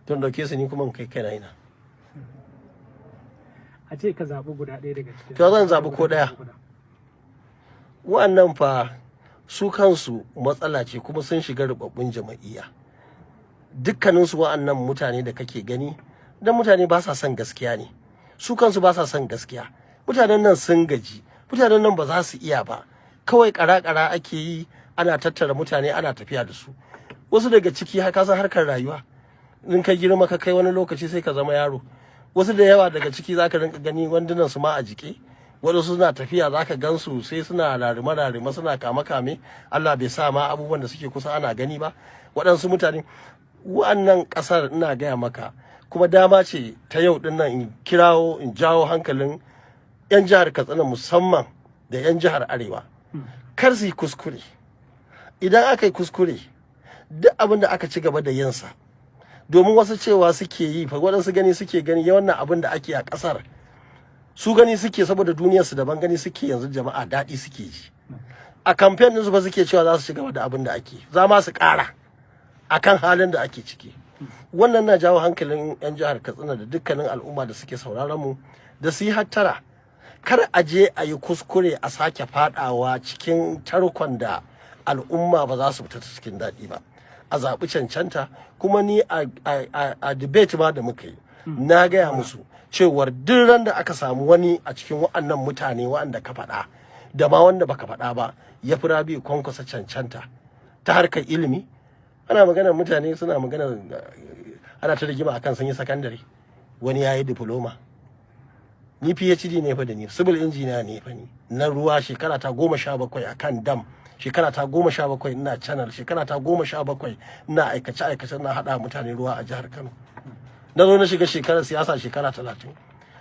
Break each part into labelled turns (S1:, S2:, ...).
S1: don dauke su ni kuma in kai kaina ina.
S2: A ce ka zaɓi guda ɗaya daga cikin.
S1: To zan zaɓi ko ɗaya. Wa'annan fa su kansu matsala ce kuma sun shiga rubabbun jama'iyya. Dukkaninsu wa'annan mutane da kake gani dan mutane ba sa son gaskiya ne. Su kansu ba sa son gaskiya. Mutanen nan sun gaji. Mutanen nan ba za su iya ba. Kawai ƙara-ƙara ake yi, ana tattara mutane ana tafiya da su. Wasu daga ciki ka san harkar rayuwa. In ka girma ka kai wani lokaci sai ka zama yaro. Wasu da yawa daga ciki zaka rinka gani wandunan su ma a jike. Waɗansu suna tafiya zaka gansu sai suna rarima suna kame Allah bai sa ma abubuwan da suke kusa ana gani ba. Waɗansu mutane wa'annan ƙasar ina gaya maka kuma dama ce ta yau din nan in kirawo in jawo hankalin 'yan jihar Katsina musamman da 'yan jihar Arewa kar su yi kuskure. Idan aka yi kuskure duk abin da aka ci gaba da yinsa domin wasu cewa suke yi fa waɗansu gani suke gani wannan abin da ake a ƙasar su gani suke saboda duniyarsu daban gani suke yanzu jama'a daɗi suke ji a kamfen ɗinsu ba suke cewa za su ci gaba da abin da ake za ma su ƙara akan halin da ake ciki. Wannan na jawo hankalin 'yan jihar Katsina da dukkanin al'umma da suke sauraron mu da su yi hattara kar a je a yi kuskure a sake fadawa cikin tarkon da al'umma ba za su fita cikin daɗi ba. A zaɓi cancanta kuma ni a debate ma da muka yi na gaya musu cewar duk ran da aka samu wani a cikin wa'annan mutane wa'anda ka faɗa da ma wanda baka faɗa ba ya fi Rabi'u Kwankwaso cancanta ta harkar ilimi. Ana magana mutane suna magana ana ta rigima akan sun yi sakandare wani ya yi diploma ni PhD ne fa da ni civil engineer ne fa ni na ruwa shekara ta 17 akan dam shekara ta 17 ina channel shekara ta 17 ina aikace na hada mutane ruwa a jihar Kano. Na zo na shiga shekarar siyasa shekara 30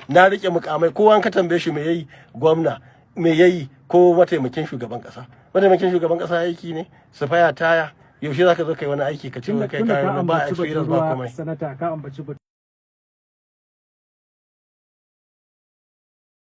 S1: na rike mukamai kowa an ka tambaye shi me yayi gwamna me yayi ko mataimakin shugaban kasa aiki ne sufaya taya yaushe zaka zo kai wani aiki ka ce kai ba experience ba komai.
S2: Sanata ka ambaci